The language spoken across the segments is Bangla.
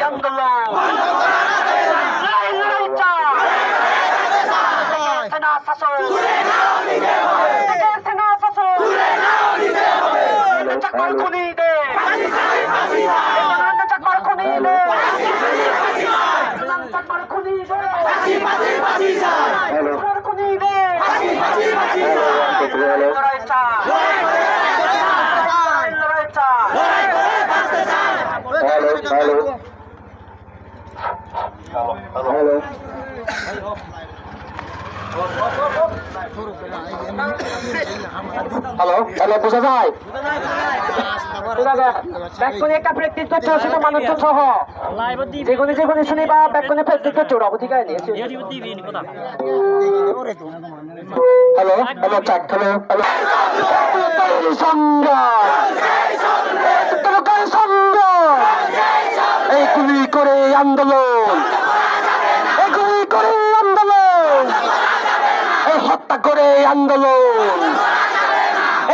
আন্দোলন সেনা শাসন সেনা শাসন চাকমার খুনি দে চাকমার খুনি দে চাকমার খুনি দে খুনি দে লড়াই চা লড়াই চা হ্যালো হ্যালো বুঝা যায় ব্যাককনে একটা প্র্যাকটিস করতে হচ্ছে তো মানুষ সহ যেগুলি যেগুলি শুনি বা ব্যাককনে প্র্যাকটিস করতে ওরা ঠিক আছে hello hello check hello hello এই গুলি করে আন্দোলন এই গুলি করে আন্দোলন এই হত্যা করে আন্দোলন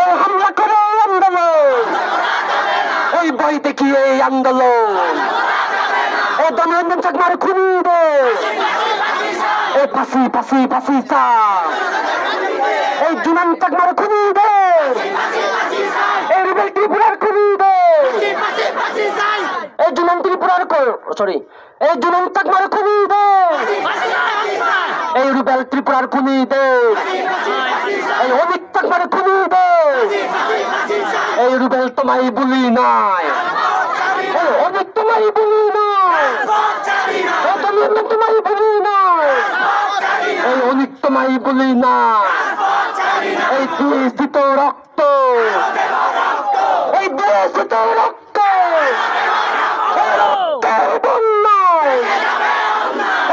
এই হামলা করে আন্দোলন এই বই দেখিয়ে আন্দোলন এই দমরঞ্জন চাকমার খুনি দে এই ফাঁসি ফাঁসি ফাঁসি চা এই জুনান চাকমার খুনি দে এই রুবেল ত্রিপুরার খুনি দে এই জুনান ত্রিপুরার সরি এই জুনান চাকমার খুনি দে এই রুবেল ত্রিপুরার খুনি দে এই অমিত চাকমার খুনি দে এই রুবেল তোমায় বলি নাই এই অমিত তোমায় বলি নাই এই তোমায় বলি নাই এই অমিত তোমায় বলি নাই এই দেশিত রক্ত এই দেশিত রক্ত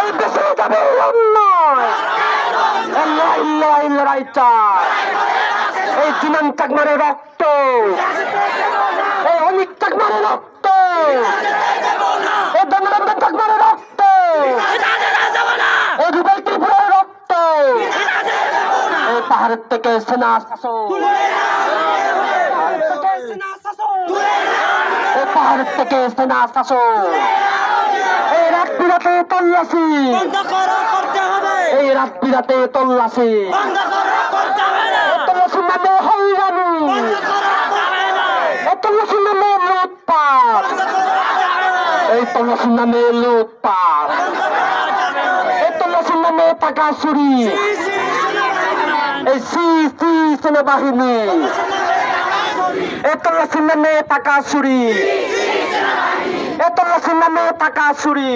এই দেশে যাবে অন্যায় লড়াই চায় এই জুনান চাকমারের রক্ত এই অমিত চাকমারের রক্ত এই দমরঞ্জন চাকমারের রক্ত এই রুবেল ত্রিপুরার রক্ত এই পাহাড়ের থেকে সেনা শাসন এই পাহাড়ের থেকে সেনা শাসন এই রাত বিরাতে তল্লাশি এই রাত বিরাতে তল্লাশি তল্লাশির নামে হয়রানি তল্লাশির নামে লুটপাট এই তল্লাশির নামে লুটপাট এই তল্লাশির নামে টাকা চুরি এই সি সেনাবাহিনী এই তল্লাশির নামে টাকা চুরি এই তল্লাশির নামে টাকা চুরি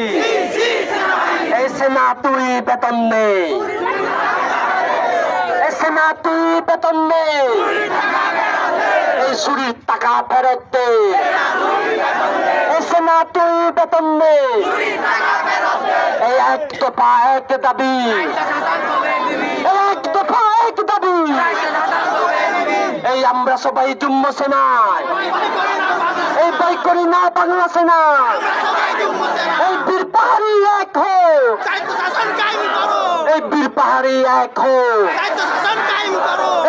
এই সেনা তুই বেতন নেই এই সেনা তুই বেতন নেই এই চুরির টাকা ফেরত দে এই সেনা তুই বেতন নেই এই এক দফা এক দাবি এক দফা এক দাবি এই আমরা সবাই জুম্ম সেনায় এই বই করি না বাংলা সেনা এই বীর পাহাড়ি এক হো এই বীর পাহাড়ি এক হো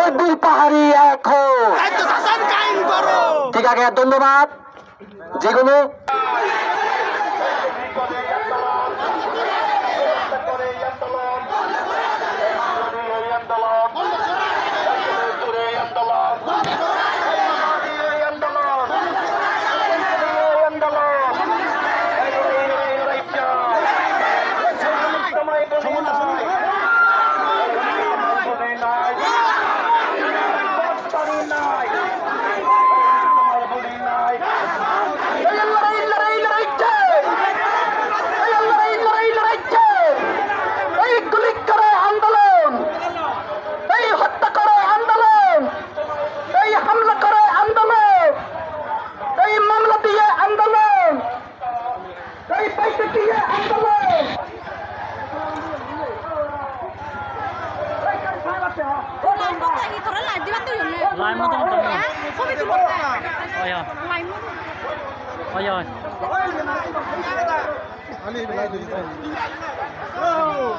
এই বীর পাহাড়ি এক হো ঠিক আছে ধন্যবাদ যেগুলো Lain mo tong tong. Oh ya. Oh ya. Ali belai dulu. Oh.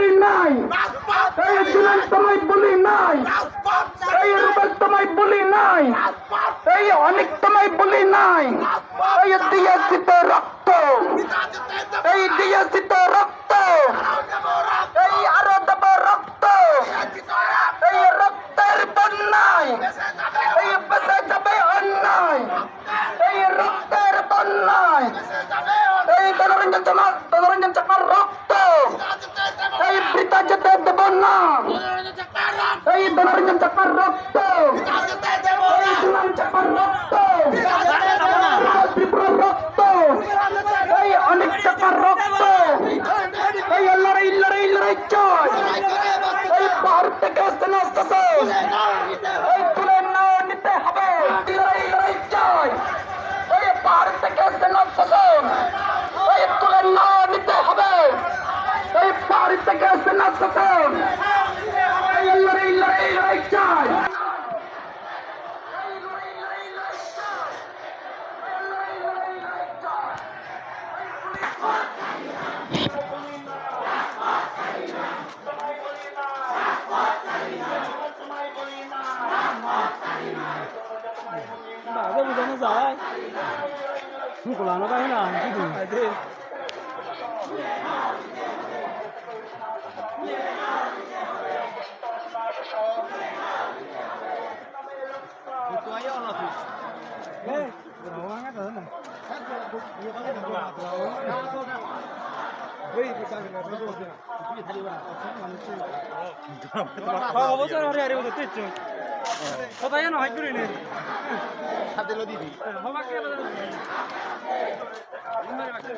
বলি নাই, এই জুলাই তোমায় বলি নাই, এই রুবেল তোমায় বলি নাই, এই অনেক তোমায় বলি নাই, এই দিয়েছি তো রক্ত, এই দিয়েছি তো রক্ত, এই আরো দেব রক্ত, এই রক্তের বন্যায় এই বেঁচে যাবে অন্যায়, এই রক্তের বন্যায় এই তদরঞ্জন চাপার রক্ত এই বৃথা যেতে দেব না, এই তদরঞ্জন চাপার রক্ত, এই দুলাল চাপার রক্ত, ত্রিপুরার রক্ত, এই অনেক চাপার রক্ত, এই লড়াই লড়াই লড়াই চাই, এই পাহাড় থেকে আসতে না আসতেছে, এই তুলে না নিতে হবে, লড়াই লড়াই চাই, এই পাহাড় থেকে আসতে না আসতেছে, এই তুলে না নিতে হবে, এই পাহাড় থেকে আসতে না আসতেছে, এই লড়াই লড়াই লড়াই চাই। Bảo cái gì nó dở ấy. Không có làm nó bay nào cái gì phải thế. Ê, nó ngắt rồi này. 어버서 허리 아래로 됐죠. 어다야 너 할거리네. 다들 어디지? 허밖에 못 하는. 인물이 막혀.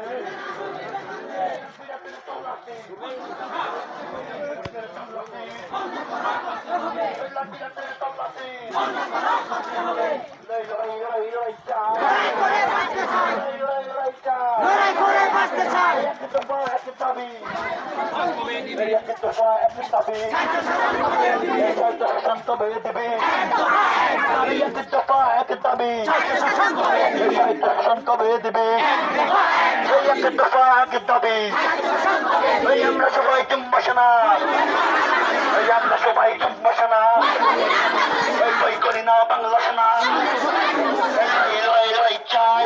আমরা সবাই জুম্বসে না, আমরা সবাই জুম্বসে না, বই করি না বাংলাদেশ না, লড়াই লড়াই চাই,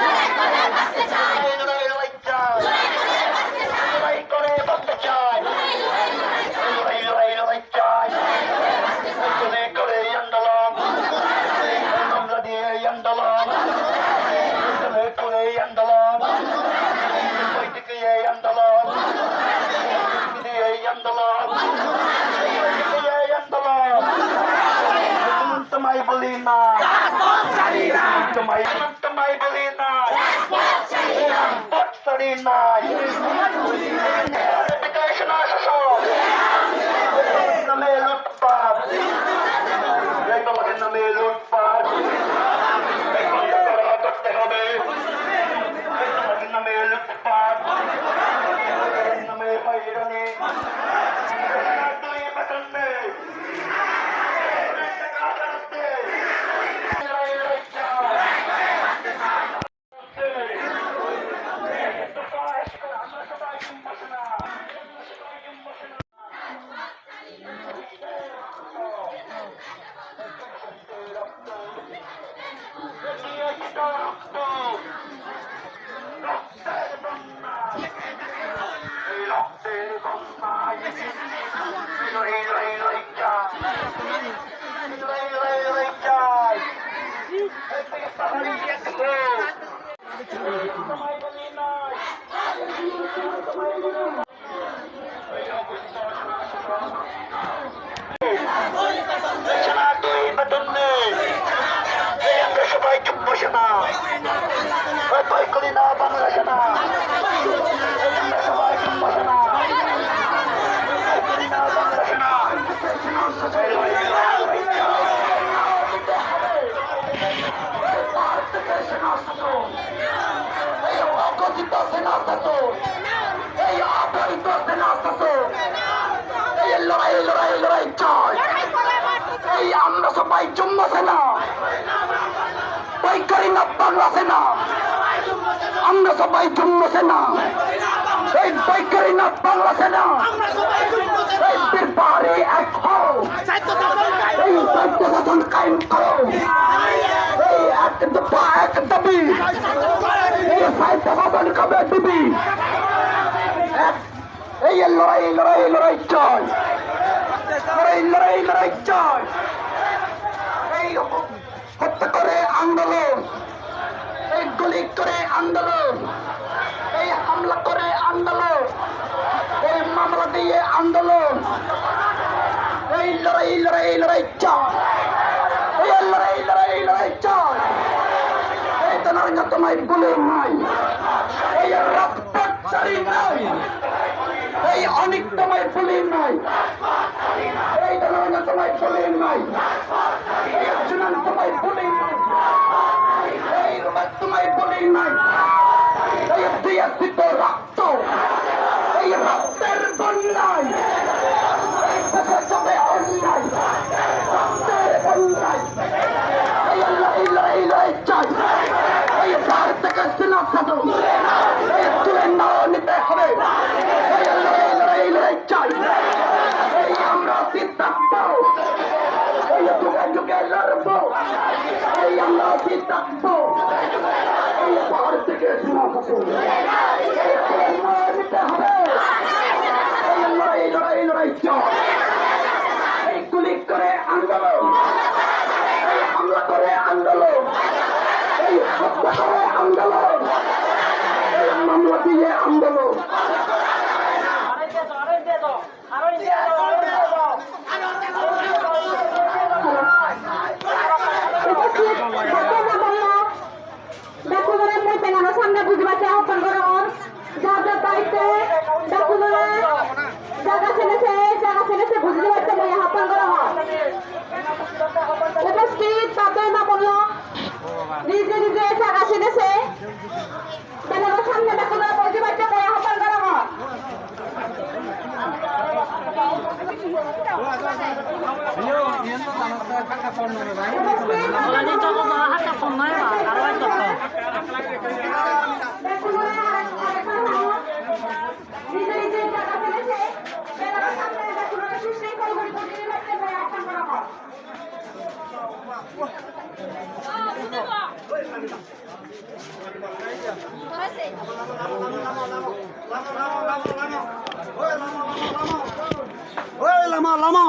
লড়াই লড়াই চাই, লড়াই করে বাঁচতে চাই, লড়াই লড়াই লড়াই চাই, করে করে আন্দোলন, মামলা দিয়ে আন্দোলন, করে আন্দোলন, বই থেকে আন্দোলন, দিয়ে আন্দোলন, আন্দোলন, তোমায় বলি না, তোমায় বলি না, ছাড়ি নাই, নামে লুটপাট, নামে লুটপাট করতে হবে, নামে লুটপাট, নামে হয়রানি, আমরা সবাই জম্মু সেনা, পাইকারি না বাংলা সেনা, আমরা সবাই জম্মু সেনা, এই সবাই করি না বাংলা সেনা এই বীরবাহারি এক হও এই সাহিত্য শাসন কায়েম করো এই এক দফা এক দাবি এই সাহিত্য শাসন কবে দিবি এই লড়াই লড়াই লড়াই চাই লড়াই লড়াই লড়াই চাই এই হত্যা করে আন্দোলন এই গুলি করে আন্দোলন এই হামলা করে আন্দোলন এই মামলা দিয়ে আন্দোলন এই লড়াই লড়াই লড়াই চাই এই লড়াই লড়াই লড়াই চাই এই তোমার তোমায় বলে নাই এই রাজপথচারী নাই এই অনেক তোমায় বলে নাই এই তোমায় বলে নাই এই অর্জুনান তোমায় বলে নাই এই রুবাত তোমায় বলে নাই এই দিয়াসিত রক্ত এই রক্তের বন্যায় এই দেশে চলে অন্যায় রক্তের বন্যায় এই লড়াই লড়াই চাই এই ভারত থেকে সেনা শাসন এই তুলে নাও নিতে হবে এই লড়াই লড়াই লড়াই চাই এই আমরা সিদ্ধান্ত এই যুগে যুগে লড়বো এই আমরা সিদ্ধান্ত এই ভারত থেকে সেনা শাসন এই তুলে নাও নিতে হবে এই লড়াই লড়াই লড়াই চাই এই গুলি করে আন্দোলন এই হামলা করে আন্দোলন এই হত্যা করে আন্দোলন এই মামলা দিয়ে আন্দোলন সামনে বুঝবাতে আহ্বান করো যার যার দায়িত্বে ডাকুদলে জায়গা ছেড়েছে বুঝতে পারছে মই আহ্বান করা হয় উপস্থিত তাদের না বলল নিজে নিজে জায়গা ছেড়েছে বেলার সামনে ডাকুদলে বুঝতে পারছে মই আহ্বান করা হয় Lama, lama.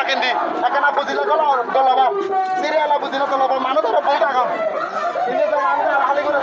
কিন্তু এখানে বুঝিলে গলাবা সিরিয়ালা বুঝিলে গলাবা মানুষ ধরে বই টাকা কিন্তু হালি করে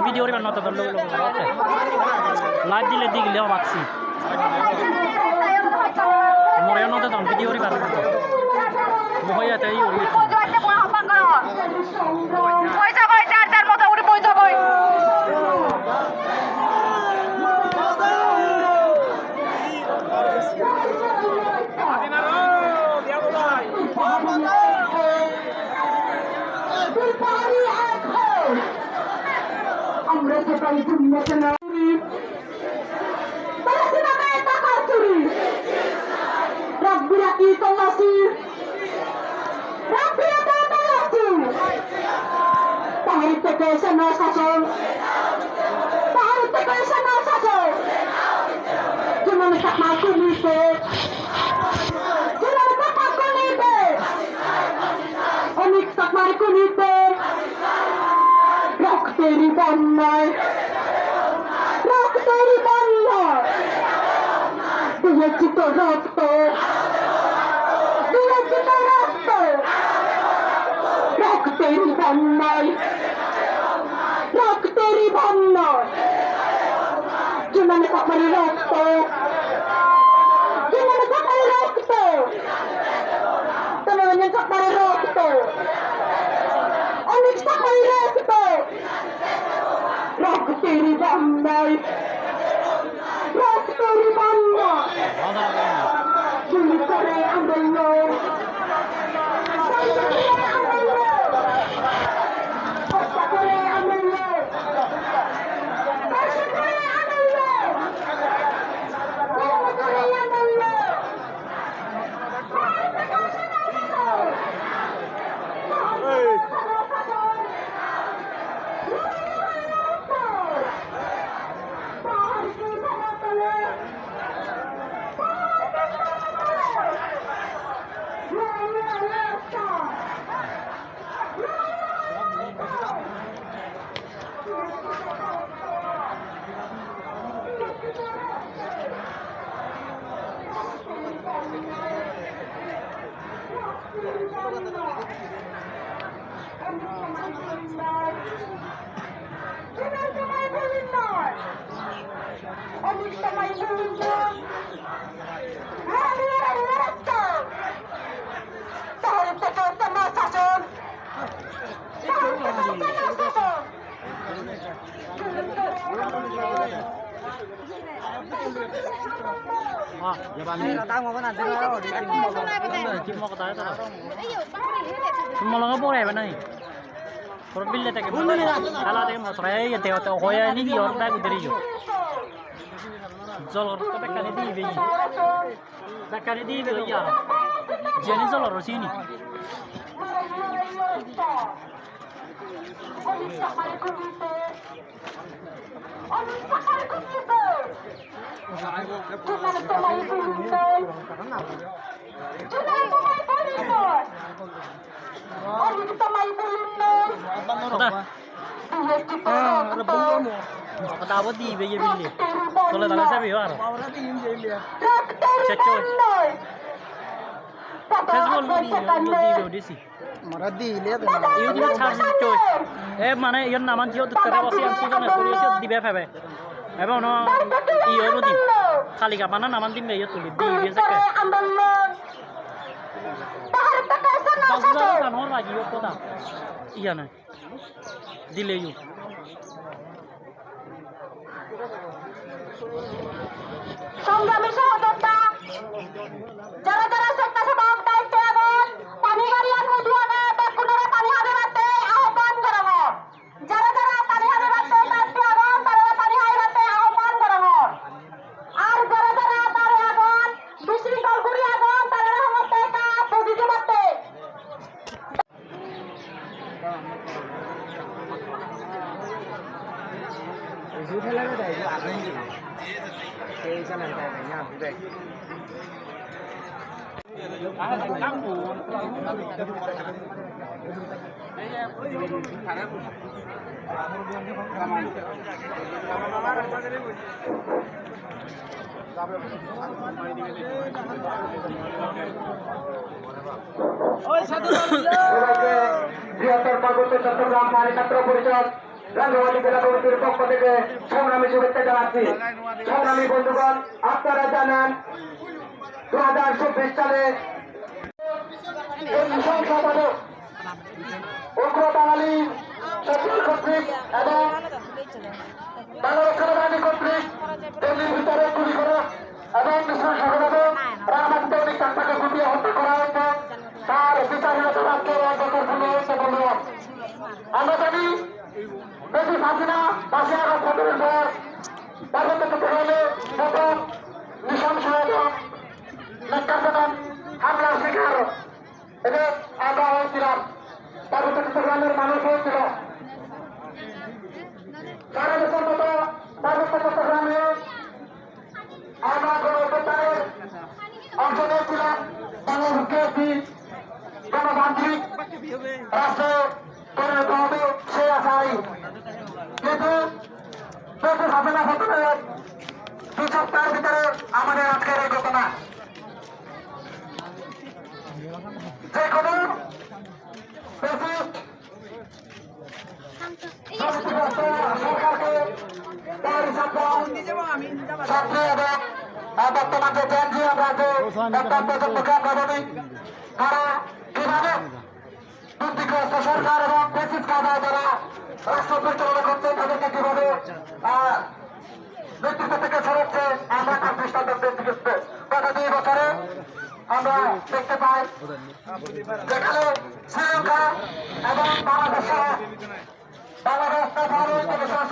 ভিডিও রিবার নতো দল লোক লাইভ দিলে দিগলে বাক্সি মরে নতো দম ভিডিও রিবার মহইয়া তাই ওই পয়সা কই চার মতো উড়ে পয়সা কই আমরা যে পাই দুনিয়াতে না পালাসিনামে টাকা চুরি রাব্বিরা কি তল্লাশি রাব্বিরা তল্লাশি পাহাড়ি থেকে সেনা শাসন পাহাড়ি থেকে সেনা শাসন যেমন টাকা চুরিতে যেমন টাকা চুরিতে অনেক টাকার কুনিতে রক্তেরই বন্যায় রক্তেরই বন্যায় দিয়েছি তো রক্ত দিয়েছি তো রক্ত রক্তেরই বন্যায় রক্তেরই বন্যায় জীবনে সকালে রক্ত জীবনে সকালে রক্ত তোমার সকালে রক্ত অনেক সকালে রক্ত রক্তেরই বন্যায় রক্তেরই বন্যায় চুরি করে আন্দোলন হত্যা করে আন্দোলন ধর্ষণ করে আন্দোলন খুন করে আন্দোলন Semua boleh benar ni. Kalau bila tak kemana, kalau tak kemana, saya ya tengok hoya ni dia orang tak berdiri jo. Zolor tu pekan di biji, pekan di biji ya. Jenis zolor sini. Ketawa di biji biji. Kalau tak saya biar. Cecok. Facebook di sini. Maradi lihat Iyo juga charge coy. Mana iyo naman tiyo tu terus yang sudah nak tulis itu di BFF. Ono iyo itu di. Kali kapan naman tim iyo tulis di biasa ke. Sudah kan orang lagi iyo kota. Iya na. Dile iyo. সংগ্রামী সহযোদ্ধা যারা যারা স্বেচ্ছাসেবক দায়িত্বে আছেন পানি গাড়িয়ান মধুয়ানা বেকুনরা পানি হাতে রাখতে আহ্বান করব যারা যারা পানি হাতে রাখতে দায়িত্বে আছেন তারা পানি হাতে রাখতে আহ্বান করব আর যারা যারা তারে আছেন বিশৃঙ্খল করি আছেন তারা হতে কা বুঝিতে পারতে বৃহত্তর পার্বত্য চট্টগ্রাম পানি ছাত্র পরিষদ রাঙ্গামাটি জেলা কমিটির পক্ষ থেকে সংগ্রামী শুভেচ্ছা জানাচ্ছি। সংগ্রামী বন্ধুগণ, আপনারা জানেন 2024 সালে এই সংসদে উগ্র বাঙালি সরকার কর্তৃক এবং বাংলাদেশ সেনাবাহিনী কর্তৃক দিল্লির ভিতরে গুলি করে এবং নৃশংসভাবে রামান্ত তাকে গুটিয়ে হত্যা করা হয়েছে। তার বিচারহীনতা রাষ্ট্রের অন্তর্গত বন্ধুগণ, আমরা জানি বেশি হাসিনা 5 আগস্ট ঘটনার পর পার্বত্য চট্টগ্রামে প্রথম নৃশংস এবং নির্যাতন হামলার শিকার এবং আমরা হয়েছিলাম। পার্বত্য চট্টগ্রামের মানুষ হয়েছিল। সারা দেশের মতো পার্বত্য চট্টগ্রামে আমরা গণতন্ত্রের অংশ নিয়েছিলাম। বাংলাদেশকে একটি গণতান্ত্রিক রাষ্ট্রে পরিণত হবে সেই আশাই। কিন্তু বেশি ঘটনা ঘটনার 2 সপ্তাহের ভিতরে আমাদের আজকের এই ঘটনা। যে কোনো বেশি সরকারকে তার ছাত্র এবং বর্তমান যে জ্ঞানী আমরা যে একটা প্রজন্মকে আমরা বলি, তারা কিভাবে দুর্নীতিগ্রস্ত সরকার এবং ফ্যাসিস্ট কায়দায় যারা রাষ্ট্র পরিচালনা করছে তাদেরকে কিভাবে নেতৃত্ব থেকে সরাচ্ছে আমরা তার দৃষ্টান্ত দেখতে। গত 2 বছরে আমরা দেখতে পাই যেখানে শ্রীলঙ্কা এবং বাংলাদেশ তথা ভারত সহ